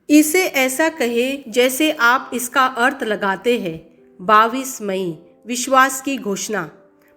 इसे ऐसा कहे जैसे आप इसका अर्थ लगाते हैं। 22 मई विश्वास की घोषणा।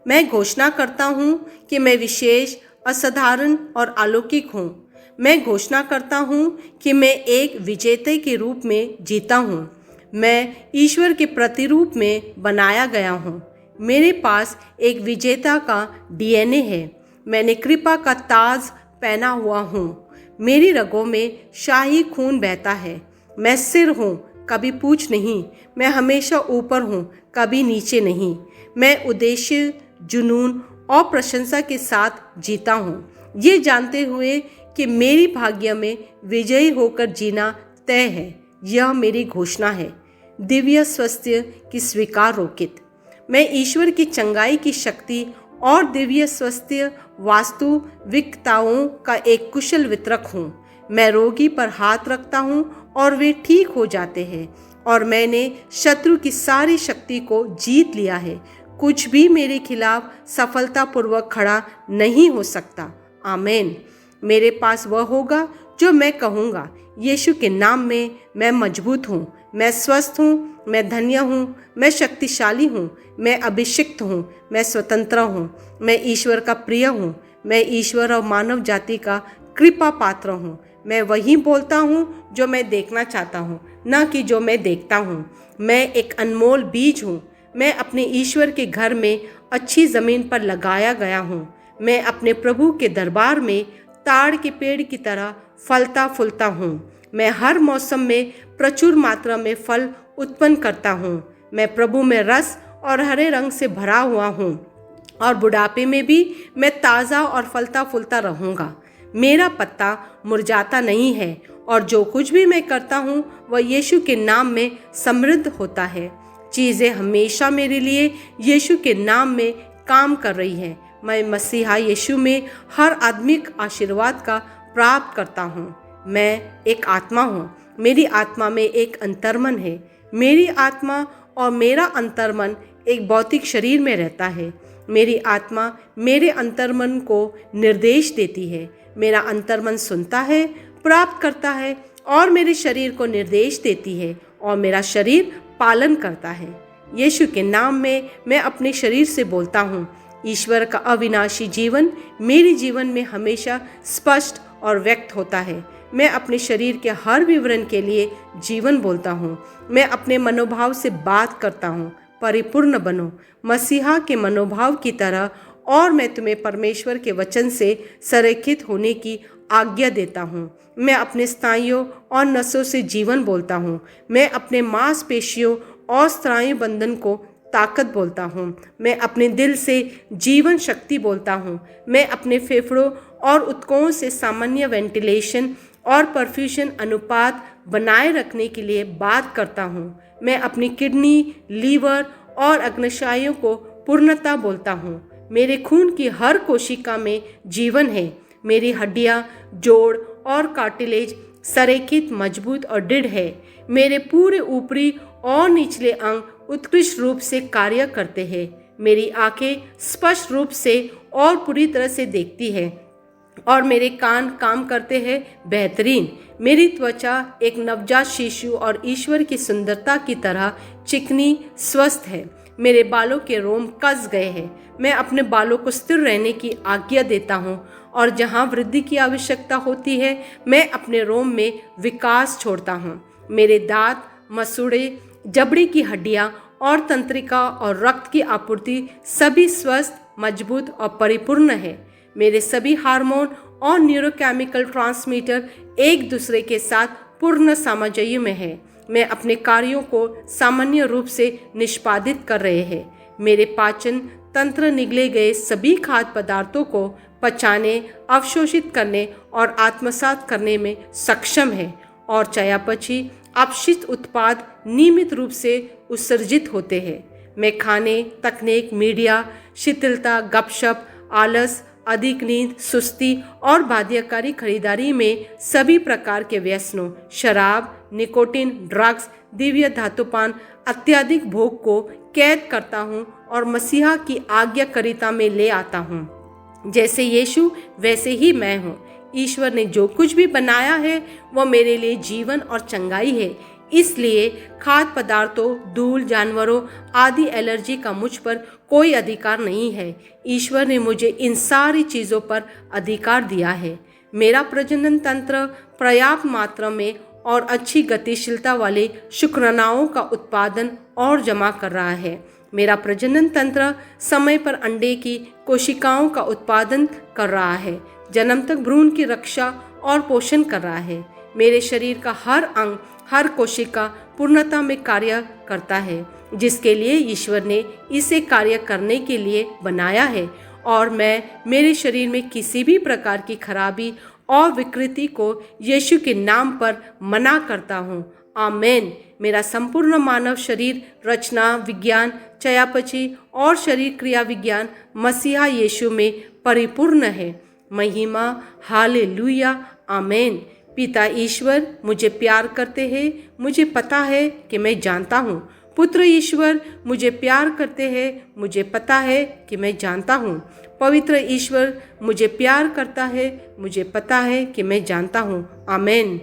मैं घोषणा करता हूँ कि मैं विशेष, असाधारण और अलौकिक हूँ। मैं घोषणा करता हूँ कि मैं एक विजेता के रूप में जीता हूँ। मैं ईश्वर के प्रतिरूप में बनाया गया हूँ। मेरे पास एक विजेता का डीएनए है। मैंने कृपा का ताज पहना हुआ हूँ। मेरी रगों में शाही खून बहता है। मैं सिर हूँ, कभी पूंछ नहीं। मैं हमेशा ऊपर हूँ, कभी नीचे नहीं। मैं उद्देश्य, जुनून और प्रशंसा के साथ जीता हूँ, ये जानते हुए कि मेरी भाग्य में विजयी होकर जीना तय है। यह मेरी घोषणा है। दिव्य स्वास्थ्य की स्वीकार रोकित। मैं ईश्वर की चंगाई की शक्ति और दिव्य स्वास्थ्य वास्तविकताओं का एक कुशल वितरक हूँ। मैं रोगी पर हाथ रखता हूँ और वे ठीक हो जाते हैं, और मैंने शत्रु की सारी शक्ति को जीत लिया है। कुछ भी मेरे खिलाफ सफलतापूर्वक खड़ा नहीं हो सकता। आमीन। मेरे पास वह होगा जो मैं कहूँगा। यीशु के नाम में मैं मजबूत हूँ, मैं स्वस्थ हूँ, मैं धन्य हूँ, मैं शक्तिशाली हूँ, मैं अभिषिक्त हूँ, मैं स्वतंत्र हूँ, मैं ईश्वर का प्रिय हूँ, मैं ईश्वर और मानव जाति का कृपा पात्र हूँ। मैं वही बोलता हूँ जो मैं देखना चाहता हूँ, न कि जो मैं देखता हूँ। मैं एक अनमोल बीज हूँ। मैं अपने ईश्वर के घर में अच्छी ज़मीन पर लगाया गया हूँ। मैं अपने प्रभु के दरबार में ताड़ के पेड़ की तरह फलता फूलता हूँ। मैं हर मौसम में प्रचुर मात्रा में फल उत्पन्न करता हूँ। मैं प्रभु में रस और हरे रंग से भरा हुआ हूँ, और बुढ़ापे में भी मैं ताज़ा और फलता फूलता रहूँगा। मेरा पत्ता मुरझाता नहीं है, और जो कुछ भी मैं करता हूँ वह यीशु के नाम में समृद्ध होता है। चीज़ें हमेशा मेरे लिए यीशु के नाम में काम कर रही हैं। मैं मसीहा यीशु में हर आत्मिक आशीर्वाद का प्राप्त करता हूँ। मैं एक आत्मा हूँ। मेरी आत्मा में एक अंतर्मन है। मेरी आत्मा और मेरा अंतर्मन एक भौतिक शरीर में रहता है। मेरी आत्मा मेरे अंतर्मन को निर्देश देती है। मेरा अंतर्मन सुनता है, प्राप्त करता है और मेरे शरीर को निर्देश देती है, और मेरा शरीर पालन करता है। यीशु के नाम में मैं अपने शरीर से बोलता हूँ। ईश्वर का अविनाशी जीवन मेरे जीवन में हमेशा स्पष्ट और व्यक्त होता है। मैं अपने शरीर के हर विवरण के लिए जीवन बोलता हूँ। मैं अपने मनोभाव से बात करता हूँ। परिपूर्ण बनो मसीहा के मनोभाव की तरह, और मैं तुम्हें परमेश्वर के वचन से संरेखित होने की आज्ञा देता हूँ। मैं अपने स्नायुओं और नसों से जीवन बोलता हूँ। मैं अपने मांसपेशियों और स्नायु बंधन को ताकत बोलता हूँ। मैं अपने दिल से जीवन शक्ति बोलता हूँ। मैं अपने फेफड़ों और ऊतकों से सामान्य वेंटिलेशन और परफ्यूजन अनुपात बनाए रखने के लिए बात करता हूँ। मैं अपनी किडनी, लीवर और अग्न्याशयों को पूर्णता बोलता हूँ। मेरे खून की हर कोशिका में जीवन है। मेरी हड्डियाँ, जोड़ और कार्टिलेज संरेखित, मजबूत और दृढ़ है। मेरे पूरे ऊपरी और निचले अंग उत्कृष्ट रूप से कार्य करते हैं। मेरी आंखें स्पष्ट रूप से और पूरी तरह से देखती है, और मेरे कान काम करते हैं बेहतरीन। मेरी त्वचा एक नवजात शिशु और ईश्वर की सुंदरता की तरह चिकनी, स्वस्थ है। मेरे बालों के रोम कस गए हैं। मैं अपने बालों को स्थिर रहने की आज्ञा देता हूँ, और जहाँ वृद्धि की आवश्यकता होती है मैं अपने रोम में विकास छोड़ता हूँ। मेरे दांत, मसूड़े, जबड़े की हड्डियाँ और तंत्रिका और रक्त की आपूर्ति सभी स्वस्थ, मजबूत और परिपूर्ण है। मेरे सभी हार्मोन और न्यूरोकेमिकल ट्रांसमीटर एक दूसरे के साथ पूर्ण सामंजस्य में है। मैं अपने कार्यों को सामान्य रूप से निष्पादित कर रहे हैं। मेरे पाचन तंत्र निगले गए सभी खाद्य पदार्थों को पचाने, अवशोषित करने और आत्मसात करने में सक्षम है, और चयापचय अपशिष्ट उत्पाद नियमित रूप से उत्सर्जित होते हैं। मैं खाने, तकनीक, मीडिया, शिथिलता, गपशप, आलस, अधिक नींद, सुस्ती और बाध्यकारी खरीदारी में सभी प्रकार के व्यसनों, शराब, निकोटीन, ड्रग्स, दिव्य धातुपान, अत्यधिक भोग को कैद करता हूँ और मसीहा की आज्ञाकारिता में ले आता हूँ। जैसे यीशु वैसे ही मैं हूँ। ईश्वर ने जो कुछ भी बनाया है वह मेरे लिए जीवन और चंगाई है। इसलिए खाद्य पदार्थों, धूल, जानवरों आदि एलर्जी का मुझ पर कोई अधिकार नहीं है। ईश्वर ने मुझे इन सारी चीज़ों पर अधिकार दिया है। मेरा प्रजनन तंत्र पर्याप्त मात्रा में और अच्छी गतिशीलता वाले शुक्राणुओं का उत्पादन और जमा कर रहा है। मेरा प्रजनन तंत्र समय पर अंडे की कोशिकाओं का उत्पादन कर रहा है, जन्म तक भ्रूण की रक्षा और पोषण कर रहा है। मेरे शरीर का हर अंग, हर कोशिका पूर्णता में कार्य करता है, जिसके लिए ईश्वर ने इसे कार्य करने के लिए बनाया है। और मैं मेरे शरीर में किसी भी प्रकार की खराबी और विकृति को यीशु के नाम पर मना करता हूँ। आमीन। मेरा संपूर्ण मानव शरीर रचना विज्ञान, चयापचय और शरीर क्रिया विज्ञान मसीहा यीशु में परिपूर्ण है। महिमा, हालेलुया, आमीन। पिता ईश्वर मुझे प्यार करते हैं, मुझे पता है कि मैं जानता हूँ। पुत्र ईश्वर मुझे प्यार करते हैं, मुझे पता है कि मैं जानता हूँ। पवित्र ईश्वर मुझे प्यार करता है, मुझे पता है कि मैं जानता हूँ। आमीन।